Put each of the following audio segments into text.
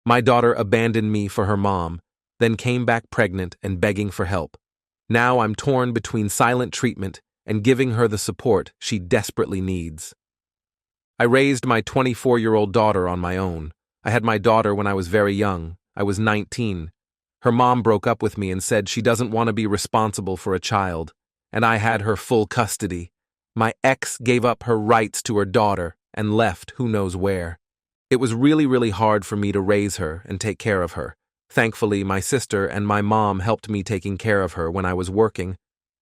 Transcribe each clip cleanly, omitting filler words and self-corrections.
My daughter abandoned me for her mom, then came back pregnant and begging for help. Now I'm torn between silent treatment and giving her the support she desperately needs. I raised my 24-year-old daughter on my own. I had my daughter when I was very young. I was 19. Her mom broke up with me and said she doesn't want to be responsible for a child, and I had her full custody. My ex gave up her rights to her daughter and left who knows where. It was really hard for me to raise her and take care of her. Thankfully, my sister and my mom helped me taking care of her when I was working.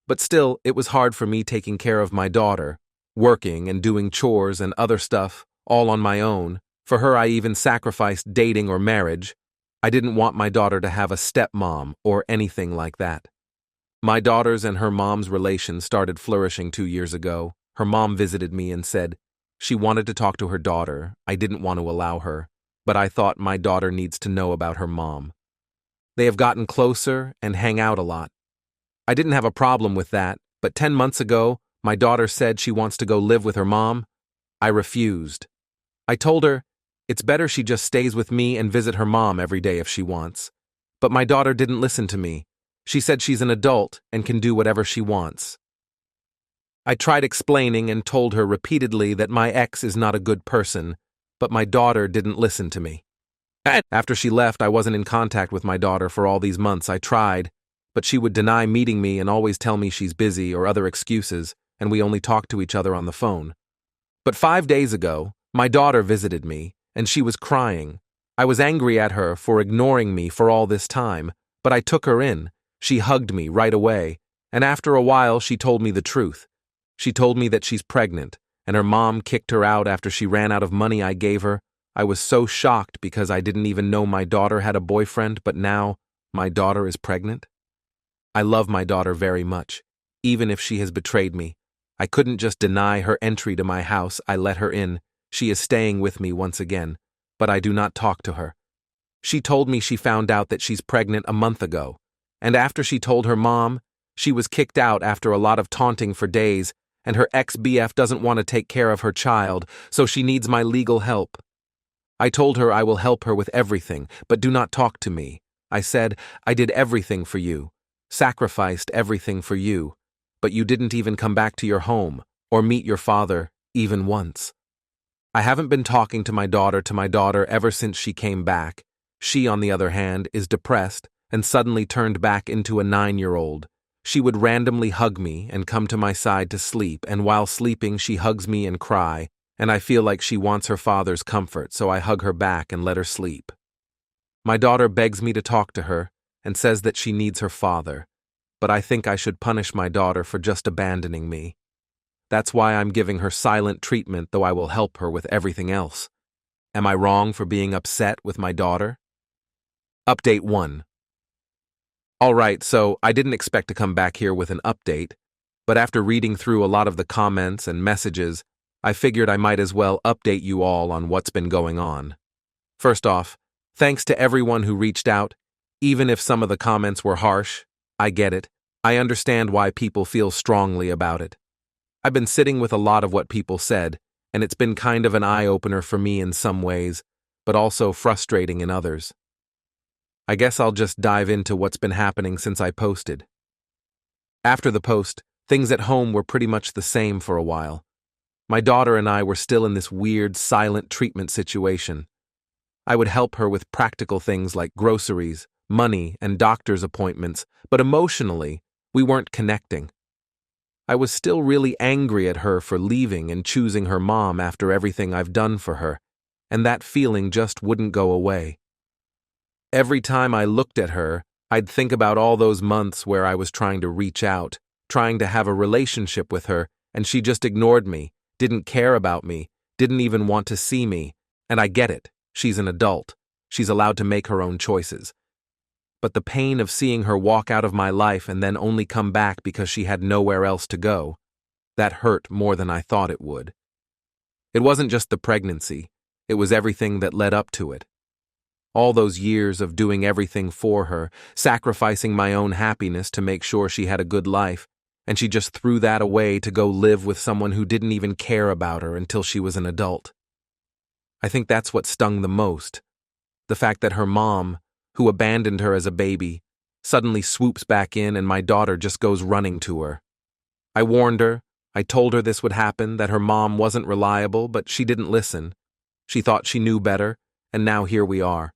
But still, it was hard for me taking care of my daughter, working and doing chores and other stuff, all on my own. For her, I even sacrificed dating or marriage. I didn't want my daughter to have a stepmom or anything like that. My daughter's and her mom's relation started flourishing 2 years ago. Her mom visited me and said she wanted to talk to her daughter. I didn't want to allow her, but I thought my daughter needs to know about her mom. They have gotten closer and hang out a lot. I didn't have a problem with that, but 10 months ago, my daughter said she wants to go live with her mom. I refused. I told her it's better she just stays with me and visit her mom every day if she wants. But my daughter didn't listen to me. She said she's an adult and can do whatever she wants. I tried explaining and told her repeatedly that my ex is not a good person, but my daughter didn't listen to me. After she left, I wasn't in contact with my daughter for all these months. I tried, but she would deny meeting me and always tell me she's busy or other excuses, and we only talked to each other on the phone. But 5 days ago, my daughter visited me, and she was crying. I was angry at her for ignoring me for all this time, but I took her in. She hugged me right away, and after a while she told me the truth. She told me that she's pregnant, and her mom kicked her out after she ran out of money I gave her. I was so shocked because I didn't even know my daughter had a boyfriend, but now my daughter is pregnant. I love my daughter very much, even if she has betrayed me. I couldn't just deny her entry to my house. I let her in. She is staying with me once again, but I do not talk to her. She told me she found out that she's pregnant a month ago, and after she told her mom, she was kicked out after a lot of taunting for days, and her ex-BF doesn't want to take care of her child, so she needs my legal help. I told her I will help her with everything, but do not talk to me. I said, I did everything for you, sacrificed everything for you, but you didn't even come back to your home or meet your father even once. I haven't been talking to my daughter ever since she came back. She, on the other hand, is depressed and suddenly turned back into a 9-year-old. She would randomly hug me and come to my side to sleep, and while sleeping she hugs me and cry, and I feel like she wants her father's comfort, so I hug her back and let her sleep. My daughter begs me to talk to her and says that she needs her father, but I think I should punish my daughter for just abandoning me. That's why I'm giving her silent treatment, though I will help her with everything else. Am I wrong for being upset with my daughter? Update 1. Alright, so I didn't expect to come back here with an update, but after reading through a lot of the comments and messages, I figured I might as well update you all on what's been going on. First off, thanks to everyone who reached out. Even if some of the comments were harsh, I get it. I understand why people feel strongly about it. I've been sitting with a lot of what people said, and it's been kind of an eye-opener for me in some ways, but also frustrating in others. I guess I'll just dive into what's been happening since I posted. After the post, things at home were pretty much the same for a while. My daughter and I were still in this weird, silent treatment situation. I would help her with practical things like groceries, money, and doctor's appointments, but emotionally, we weren't connecting. I was still really angry at her for leaving and choosing her mom after everything I've done for her, and that feeling just wouldn't go away. Every time I looked at her, I'd think about all those months where I was trying to reach out, trying to have a relationship with her, and she just ignored me, didn't care about me, didn't even want to see me, and I get it. She's an adult. She's allowed to make her own choices. But the pain of seeing her walk out of my life and then only come back because she had nowhere else to go, that hurt more than I thought it would. It wasn't just the pregnancy, it was everything that led up to it. All those years of doing everything for her, sacrificing my own happiness to make sure she had a good life, and she just threw that away to go live with someone who didn't even care about her until she was an adult. I think that's what stung the most. The fact that her mom, who abandoned her as a baby, suddenly swoops back in and my daughter just goes running to her. I warned her, I told her this would happen, that her mom wasn't reliable, but she didn't listen. She thought she knew better, and now here we are.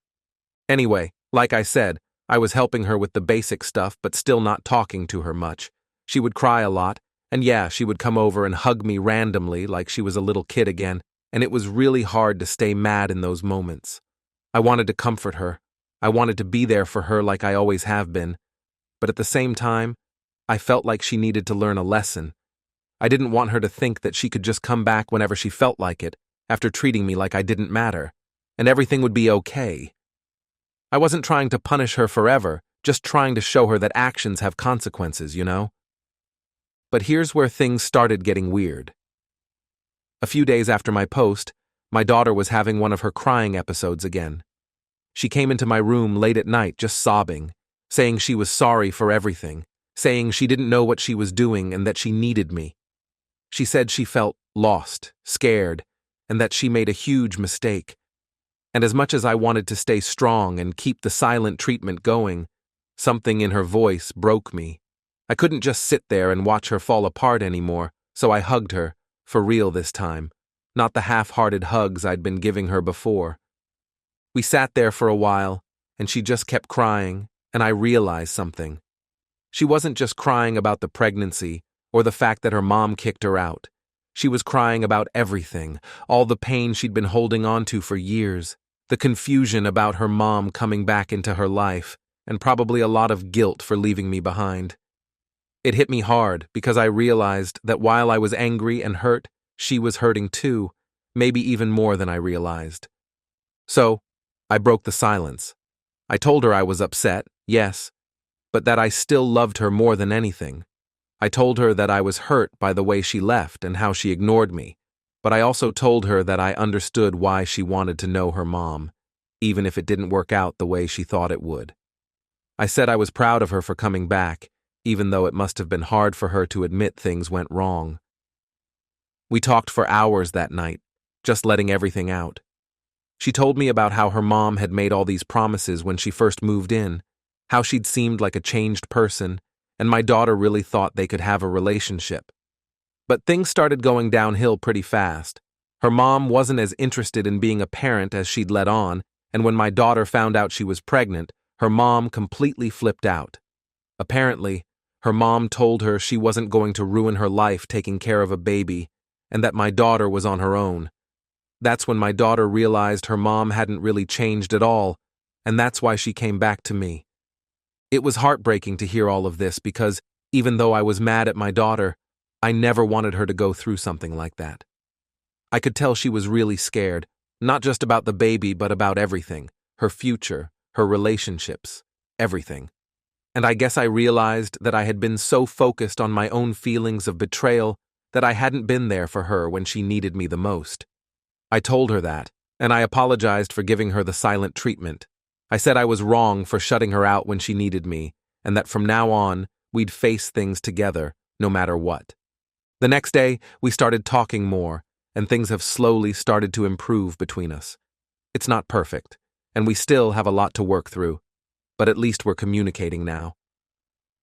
Anyway, like I said, I was helping her with the basic stuff but still not talking to her much. She would cry a lot, and yeah, she would come over and hug me randomly like she was a little kid again, and it was really hard to stay mad in those moments. I wanted to comfort her. I wanted to be there for her like I always have been. But at the same time, I felt like she needed to learn a lesson. I didn't want her to think that she could just come back whenever she felt like it, after treating me like I didn't matter, and everything would be okay. I wasn't trying to punish her forever, just trying to show her that actions have consequences, you know? But here's where things started getting weird. A few days after my post, my daughter was having one of her crying episodes again. She came into my room late at night just sobbing, saying she was sorry for everything, saying she didn't know what she was doing and that she needed me. She said she felt lost, scared, and that she made a huge mistake. And as much as I wanted to stay strong and keep the silent treatment going, something in her voice broke me. I couldn't just sit there and watch her fall apart anymore, so I hugged her, for real this time, not the half-hearted hugs I'd been giving her before. We sat there for a while, and she just kept crying, and I realized something. She wasn't just crying about the pregnancy or the fact that her mom kicked her out. She was crying about everything, all the pain she'd been holding on to for years, the confusion about her mom coming back into her life, and probably a lot of guilt for leaving me behind. It hit me hard because I realized that while I was angry and hurt, she was hurting too, maybe even more than I realized. So, I broke the silence. I told her I was upset, yes, but that I still loved her more than anything. I told her that I was hurt by the way she left and how she ignored me, but I also told her that I understood why she wanted to know her mom, even if it didn't work out the way she thought it would. I said I was proud of her for coming back, even though it must have been hard for her to admit things went wrong. We talked for hours that night, just letting everything out. She told me about how her mom had made all these promises when she first moved in, how she'd seemed like a changed person, and my daughter really thought they could have a relationship. But things started going downhill pretty fast. Her mom wasn't as interested in being a parent as she'd let on, and when my daughter found out she was pregnant, her mom completely flipped out. Apparently, her mom told her she wasn't going to ruin her life taking care of a baby, and that my daughter was on her own. That's when my daughter realized her mom hadn't really changed at all, and that's why she came back to me. It was heartbreaking to hear all of this because, even though I was mad at my daughter, I never wanted her to go through something like that. I could tell she was really scared, not just about the baby but about everything, her future, her relationships, everything. And I guess I realized that I had been so focused on my own feelings of betrayal that I hadn't been there for her when she needed me the most. I told her that, and I apologized for giving her the silent treatment. I said I was wrong for shutting her out when she needed me, and that from now on, we'd face things together, no matter what. The next day, we started talking more, and things have slowly started to improve between us. It's not perfect, and we still have a lot to work through, but at least we're communicating now.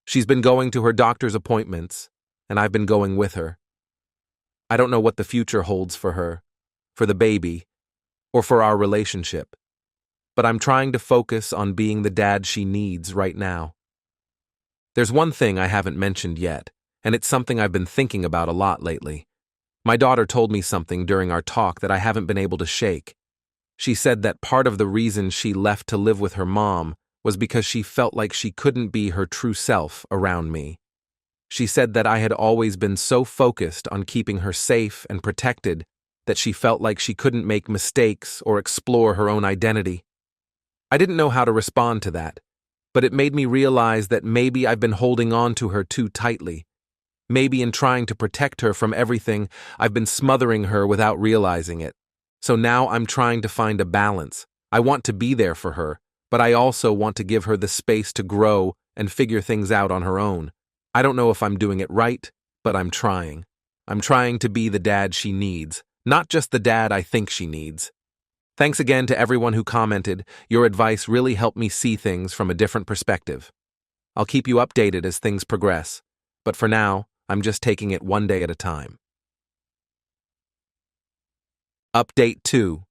She's been going to her doctor's appointments, and I've been going with her. I don't know what the future holds for her, for the baby, or for our relationship, but I'm trying to focus on being the dad she needs right now. There's one thing I haven't mentioned yet, and it's something I've been thinking about a lot lately. My daughter told me something during our talk that I haven't been able to shake. She said that part of the reason she left to live with her mom was because she felt like she couldn't be her true self around me. She said that I had always been so focused on keeping her safe and protected that she felt like she couldn't make mistakes or explore her own identity. I didn't know how to respond to that, but it made me realize that maybe I've been holding on to her too tightly. Maybe in trying to protect her from everything, I've been smothering her without realizing it. So now I'm trying to find a balance. I want to be there for her, but I also want to give her the space to grow and figure things out on her own. I don't know if I'm doing it right, but I'm trying. I'm trying to be the dad she needs, not just the dad I think she needs. Thanks again to everyone who commented. Your advice really helped me see things from a different perspective. I'll keep you updated as things progress, but for now, I'm just taking it one day at a time. Update 2.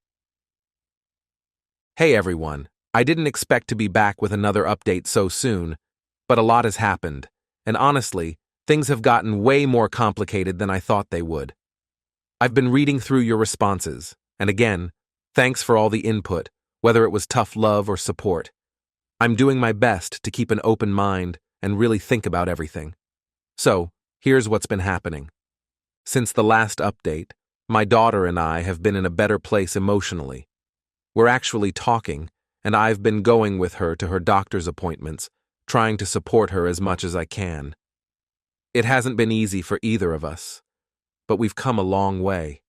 Hey everyone, I didn't expect to be back with another update so soon, but a lot has happened, and honestly, things have gotten way more complicated than I thought they would. I've been reading through your responses, and again, thanks for all the input, whether it was tough love or support. I'm doing my best to keep an open mind and really think about everything. So, here's what's been happening. Since the last update, my daughter and I have been in a better place emotionally. We're actually talking, and I've been going with her to her doctor's appointments, trying to support her as much as I can. It hasn't been easy for either of us, but we've come a long way.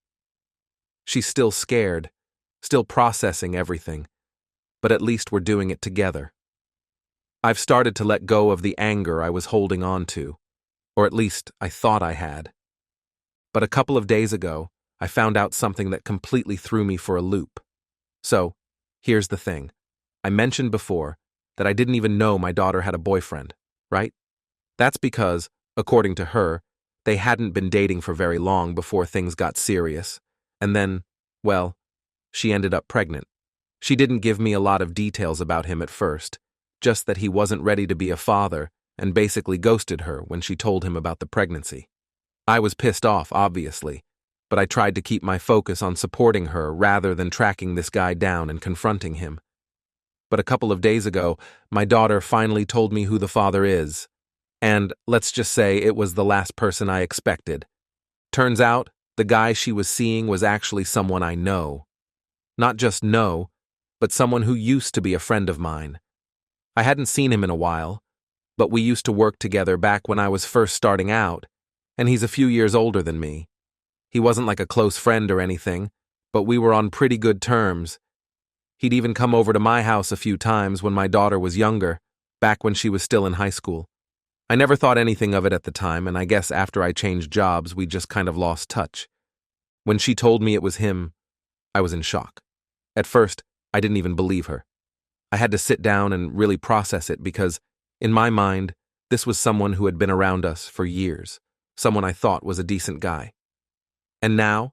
She's still scared, still processing everything, but at least we're doing it together. I've started to let go of the anger I was holding on to, or at least I thought I had. But a couple of days ago, I found out something that completely threw me for a loop. So, here's the thing. I mentioned before that I didn't even know my daughter had a boyfriend, right? That's because, according to her, they hadn't been dating for very long before things got serious, and then, well, she ended up pregnant. She didn't give me a lot of details about him at first, just that he wasn't ready to be a father and basically ghosted her when she told him about the pregnancy. I was pissed off, obviously, but I tried to keep my focus on supporting her rather than tracking this guy down and confronting him. But a couple of days ago, my daughter finally told me who the father is, and let's just say it was the last person I expected. Turns out, the guy she was seeing was actually someone I know. Not just know, but someone who used to be a friend of mine. I hadn't seen him in a while, but we used to work together back when I was first starting out, and he's a few years older than me. He wasn't like a close friend or anything, but we were on pretty good terms. He'd even come over to my house a few times when my daughter was younger, back when she was still in high school. I never thought anything of it at the time, and I guess after I changed jobs, we just kind of lost touch. When she told me it was him, I was in shock. At first, I didn't even believe her. I had to sit down and really process it because, in my mind, this was someone who had been around us for years, someone I thought was a decent guy. And now,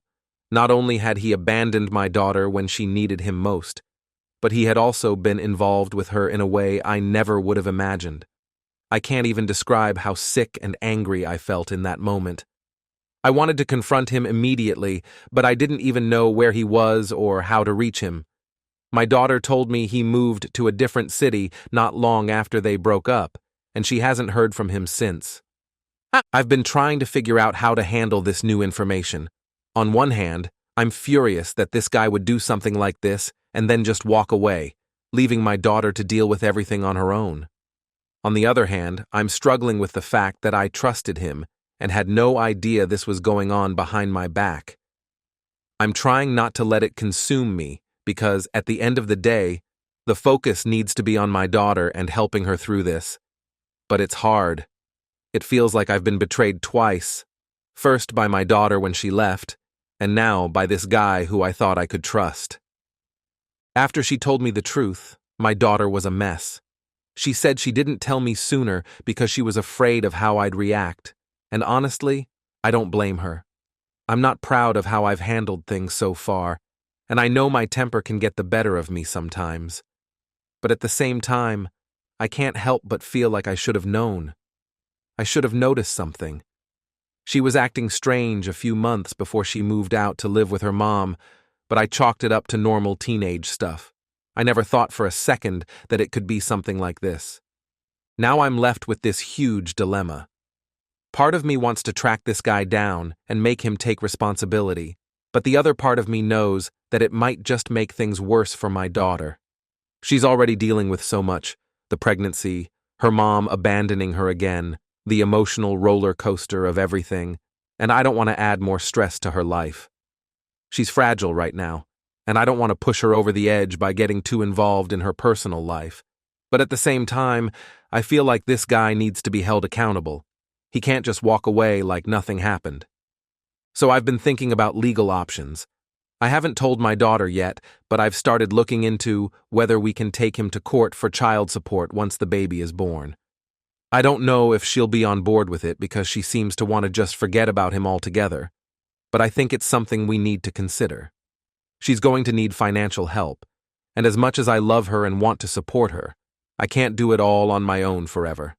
not only had he abandoned my daughter when she needed him most, but he had also been involved with her in a way I never would have imagined. I can't even describe how sick and angry I felt in that moment. I wanted to confront him immediately, but I didn't even know where he was or how to reach him. My daughter told me he moved to a different city not long after they broke up, and she hasn't heard from him since. I've been trying to figure out how to handle this new information. On one hand, I'm furious that this guy would do something like this and then just walk away, leaving my daughter to deal with everything on her own. On the other hand, I'm struggling with the fact that I trusted him and had no idea this was going on behind my back. I'm trying not to let it consume me because, at the end of the day, the focus needs to be on my daughter and helping her through this. But it's hard. It feels like I've been betrayed twice, first by my daughter when she left, and now by this guy who I thought I could trust. After she told me the truth, my daughter was a mess. She said she didn't tell me sooner because she was afraid of how I'd react, and honestly, I don't blame her. I'm not proud of how I've handled things so far, and I know my temper can get the better of me sometimes. But at the same time, I can't help but feel like I should have known. I should have noticed something. She was acting strange a few months before she moved out to live with her mom, but I chalked it up to normal teenage stuff. I never thought for a second that it could be something like this. Now I'm left with this huge dilemma. Part of me wants to track this guy down and make him take responsibility, but the other part of me knows that it might just make things worse for my daughter. She's already dealing with so much: the pregnancy, her mom abandoning her again, the emotional roller coaster of everything, and I don't want to add more stress to her life. She's fragile right now, and I don't want to push her over the edge by getting too involved in her personal life. But at the same time, I feel like this guy needs to be held accountable. He can't just walk away like nothing happened. So I've been thinking about legal options. I haven't told my daughter yet, but I've started looking into whether we can take him to court for child support once the baby is born. I don't know if she'll be on board with it because she seems to want to just forget about him altogether, but I think it's something we need to consider. She's going to need financial help, and as much as I love her and want to support her, I can't do it all on my own forever.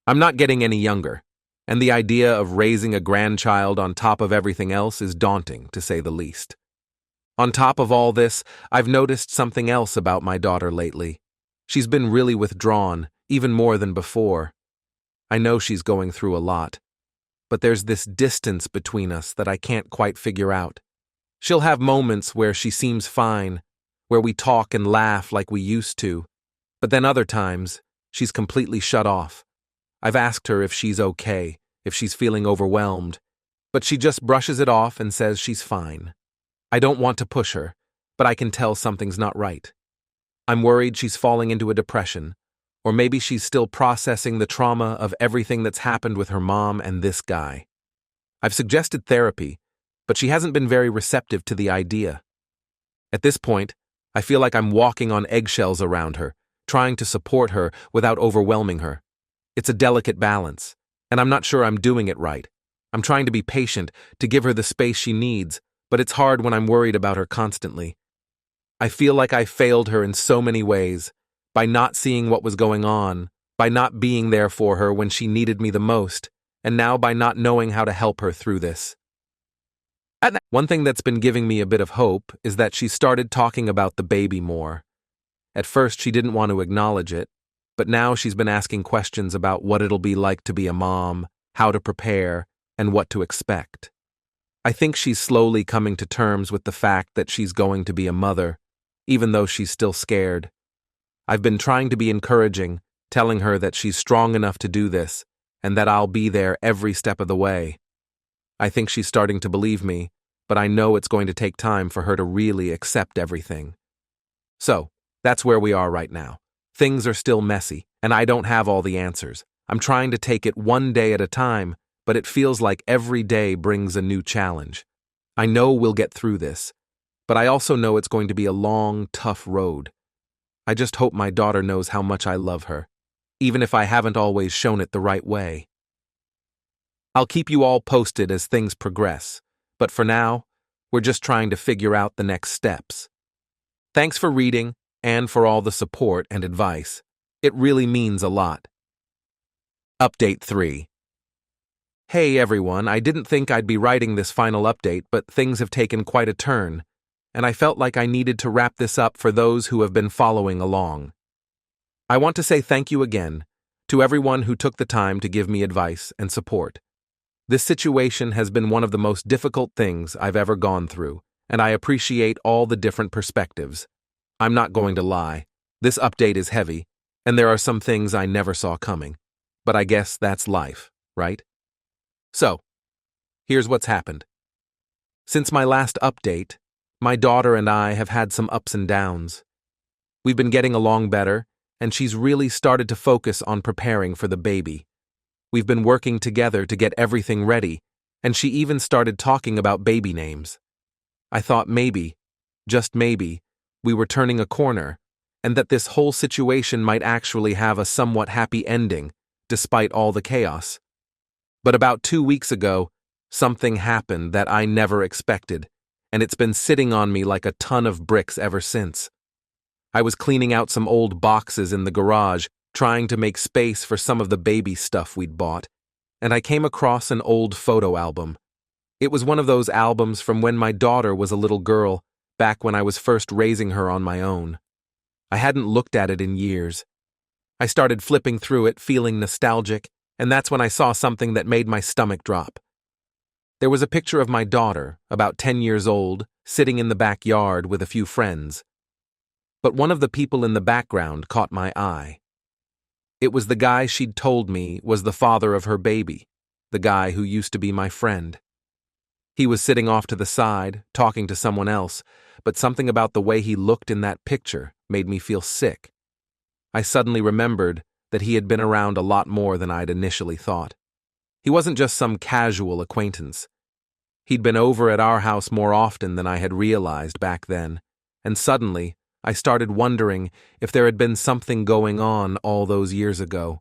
I'm not getting any younger, and the idea of raising a grandchild on top of everything else is daunting, to say the least. On top of all this, I've noticed something else about my daughter lately. She's been really withdrawn, even more than before. I know she's going through a lot, but there's this distance between us that I can't quite figure out. She'll have moments where she seems fine, where we talk and laugh like we used to, but then other times, she's completely shut off. I've asked her if she's okay, if she's feeling overwhelmed, but she just brushes it off and says she's fine. I don't want to push her, but I can tell something's not right. I'm worried she's falling into a depression, or maybe she's still processing the trauma of everything that's happened with her mom and this guy. I've suggested therapy, but she hasn't been very receptive to the idea. At this point, I feel like I'm walking on eggshells around her, trying to support her without overwhelming her. It's a delicate balance, and I'm not sure I'm doing it right. I'm trying to be patient, to give her the space she needs, but it's hard when I'm worried about her constantly. I feel like I failed her in so many ways, by not seeing what was going on, by not being there for her when she needed me the most, and now by not knowing how to help her through this. One thing that's been giving me a bit of hope is that she started talking about the baby more. At first, she didn't want to acknowledge it, but now she's been asking questions about what it'll be like to be a mom, how to prepare, and what to expect. I think she's slowly coming to terms with the fact that she's going to be a mother, even though she's still scared. I've been trying to be encouraging, telling her that she's strong enough to do this, and that I'll be there every step of the way. I think she's starting to believe me, but I know it's going to take time for her to really accept everything. So, that's where we are right now. Things are still messy, and I don't have all the answers. I'm trying to take it one day at a time, but it feels like every day brings a new challenge. I know we'll get through this, but I also know it's going to be a long, tough road. I just hope my daughter knows how much I love her, even if I haven't always shown it the right way. I'll keep you all posted as things progress, but for now, we're just trying to figure out the next steps. Thanks for reading and for all the support and advice. It really means a lot. Update 3. Hey everyone, I didn't think I'd be writing this final update, but things have taken quite a turn, and I felt like I needed to wrap this up for those who have been following along. I want to say thank you again to everyone who took the time to give me advice and support. This situation has been one of the most difficult things I've ever gone through, and I appreciate all the different perspectives. I'm not going to lie, this update is heavy, and there are some things I never saw coming. But I guess that's life, right? So, here's what's happened. Since my last update, my daughter and I have had some ups and downs. We've been getting along better, and she's really started to focus on preparing for the baby. We've been working together to get everything ready, and she even started talking about baby names. I thought maybe, just maybe, we were turning a corner, and that this whole situation might actually have a somewhat happy ending, despite all the chaos. But about 2 weeks ago, something happened that I never expected, and it's been sitting on me like a ton of bricks ever since. I was cleaning out some old boxes in the garage, trying to make space for some of the baby stuff we'd bought, and I came across an old photo album. It was one of those albums from when my daughter was a little girl, back when I was first raising her on my own. I hadn't looked at it in years. I started flipping through it, feeling nostalgic, and that's when I saw something that made my stomach drop. There was a picture of my daughter, about 10 years old, sitting in the backyard with a few friends. But one of the people in the background caught my eye. It was the guy she'd told me was the father of her baby, the guy who used to be my friend. He was sitting off to the side, talking to someone else, but something about the way he looked in that picture made me feel sick. I suddenly remembered that he had been around a lot more than I'd initially thought. He wasn't just some casual acquaintance. He'd been over at our house more often than I had realized back then, and suddenly, I started wondering if there had been something going on all those years ago.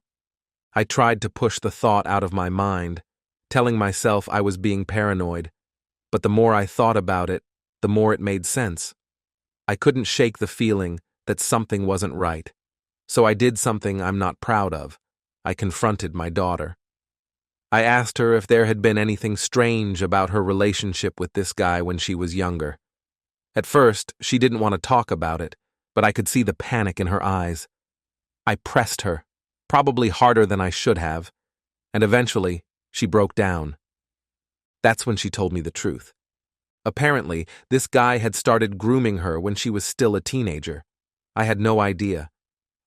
I tried to push the thought out of my mind, telling myself I was being paranoid, but the more I thought about it, the more it made sense. I couldn't shake the feeling that something wasn't right, so I did something I'm not proud of. I confronted my daughter. I asked her if there had been anything strange about her relationship with this guy when she was younger. At first, she didn't want to talk about it, but I could see the panic in her eyes. I pressed her, probably harder than I should have, and eventually, she broke down. That's when she told me the truth. Apparently, this guy had started grooming her when she was still a teenager. I had no idea.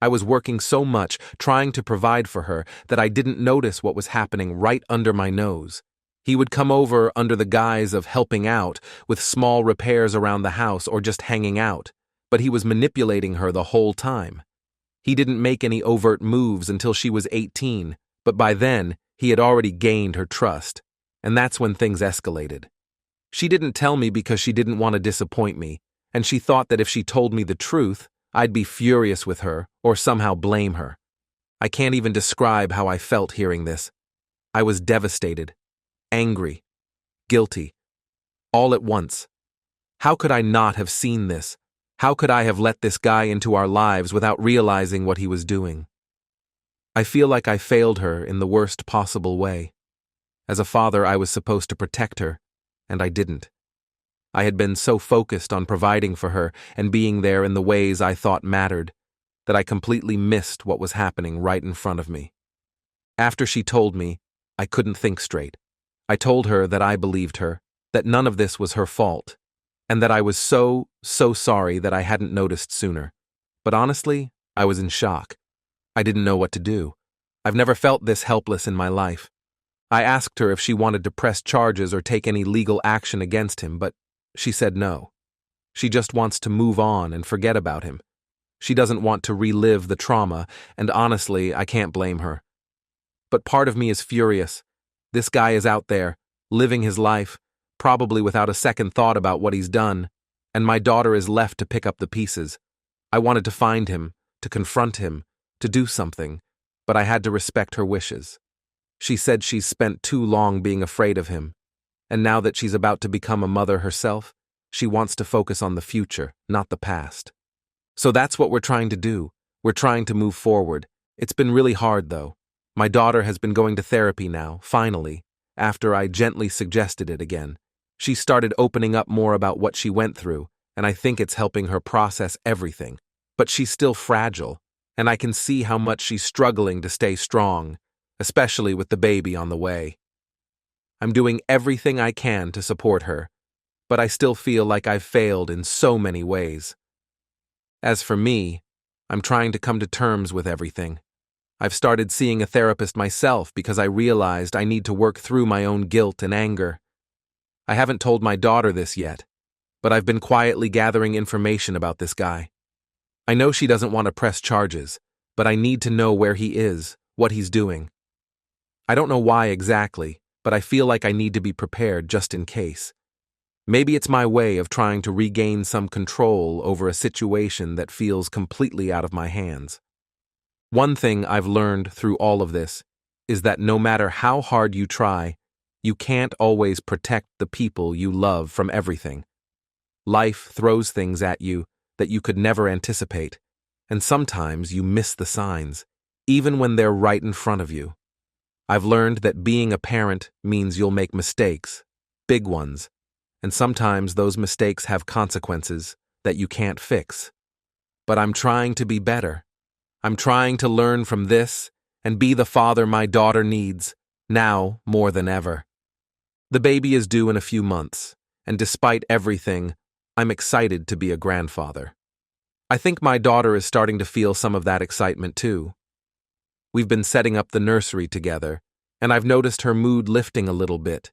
I was working so much, trying to provide for her, that I didn't notice what was happening right under my nose. He would come over under the guise of helping out, with small repairs around the house or just hanging out, but he was manipulating her the whole time. He didn't make any overt moves until she was 18, but by then, he had already gained her trust, and that's when things escalated. She didn't tell me because she didn't want to disappoint me, and she thought that if she told me the truth, I'd be furious with her or somehow blame her. I can't even describe how I felt hearing this. I was devastated, angry, guilty, all at once. How could I not have seen this? How could I have let this guy into our lives without realizing what he was doing? I feel like I failed her in the worst possible way. As a father, I was supposed to protect her, and I didn't. I had been so focused on providing for her and being there in the ways I thought mattered that I completely missed what was happening right in front of me. After she told me, I couldn't think straight. I told her that I believed her, that none of this was her fault, and that I was so sorry that I hadn't noticed sooner. But honestly, I was in shock. I didn't know what to do. I've never felt this helpless in my life. I asked her if she wanted to press charges or take any legal action against him, but she said no. She just wants to move on and forget about him. She doesn't want to relive the trauma, and honestly, I can't blame her. But part of me is furious. This guy is out there, living his life, probably without a second thought about what he's done, and my daughter is left to pick up the pieces. I wanted to find him, to confront him, to do something, but I had to respect her wishes. She said she's spent too long being afraid of him, and now that she's about to become a mother herself, she wants to focus on the future, not the past. So that's what we're trying to do. We're trying to move forward. It's been really hard, though. My daughter has been going to therapy now, finally, after I gently suggested it again. She started opening up more about what she went through, and I think it's helping her process everything. But she's still fragile, and I can see how much she's struggling to stay strong, especially with the baby on the way. I'm doing everything I can to support her, but I still feel like I've failed in so many ways. As for me, I'm trying to come to terms with everything. I've started seeing a therapist myself because I realized I need to work through my own guilt and anger. I haven't told my daughter this yet, but I've been quietly gathering information about this guy. I know she doesn't want to press charges, but I need to know where he is, what he's doing. I don't know why exactly, but I feel like I need to be prepared just in case. Maybe it's my way of trying to regain some control over a situation that feels completely out of my hands. One thing I've learned through all of this is that no matter how hard you try, you can't always protect the people you love from everything. Life throws things at you that you could never anticipate, and sometimes you miss the signs, even when they're right in front of you. I've learned that being a parent means you'll make mistakes, big ones, and sometimes those mistakes have consequences that you can't fix. But I'm trying to be better. I'm trying to learn from this and be the father my daughter needs, now more than ever. The baby is due in a few months, and despite everything, I'm excited to be a grandfather. I think my daughter is starting to feel some of that excitement too. We've been setting up the nursery together, and I've noticed her mood lifting a little bit.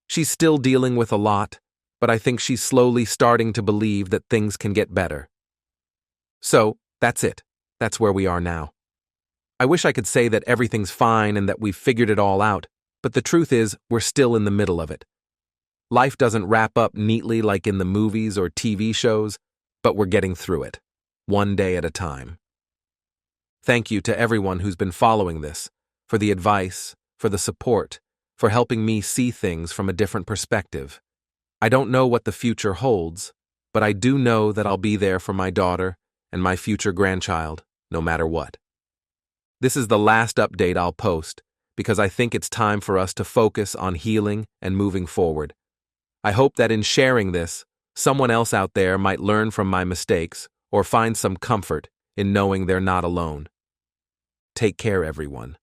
She's still dealing with a lot, but I think she's slowly starting to believe that things can get better. So, that's it. That's where we are now. I wish I could say that everything's fine and that we've figured it all out, but the truth is, we're still in the middle of it. Life doesn't wrap up neatly like in the movies or TV shows, but we're getting through it, one day at a time. Thank you to everyone who's been following this, for the advice, for the support, for helping me see things from a different perspective. I don't know what the future holds, but I do know that I'll be there for my daughter and my future grandchild, no matter what. This is the last update I'll post, because I think it's time for us to focus on healing and moving forward. I hope that in sharing this, someone else out there might learn from my mistakes or find some comfort in knowing they're not alone. Take care, everyone.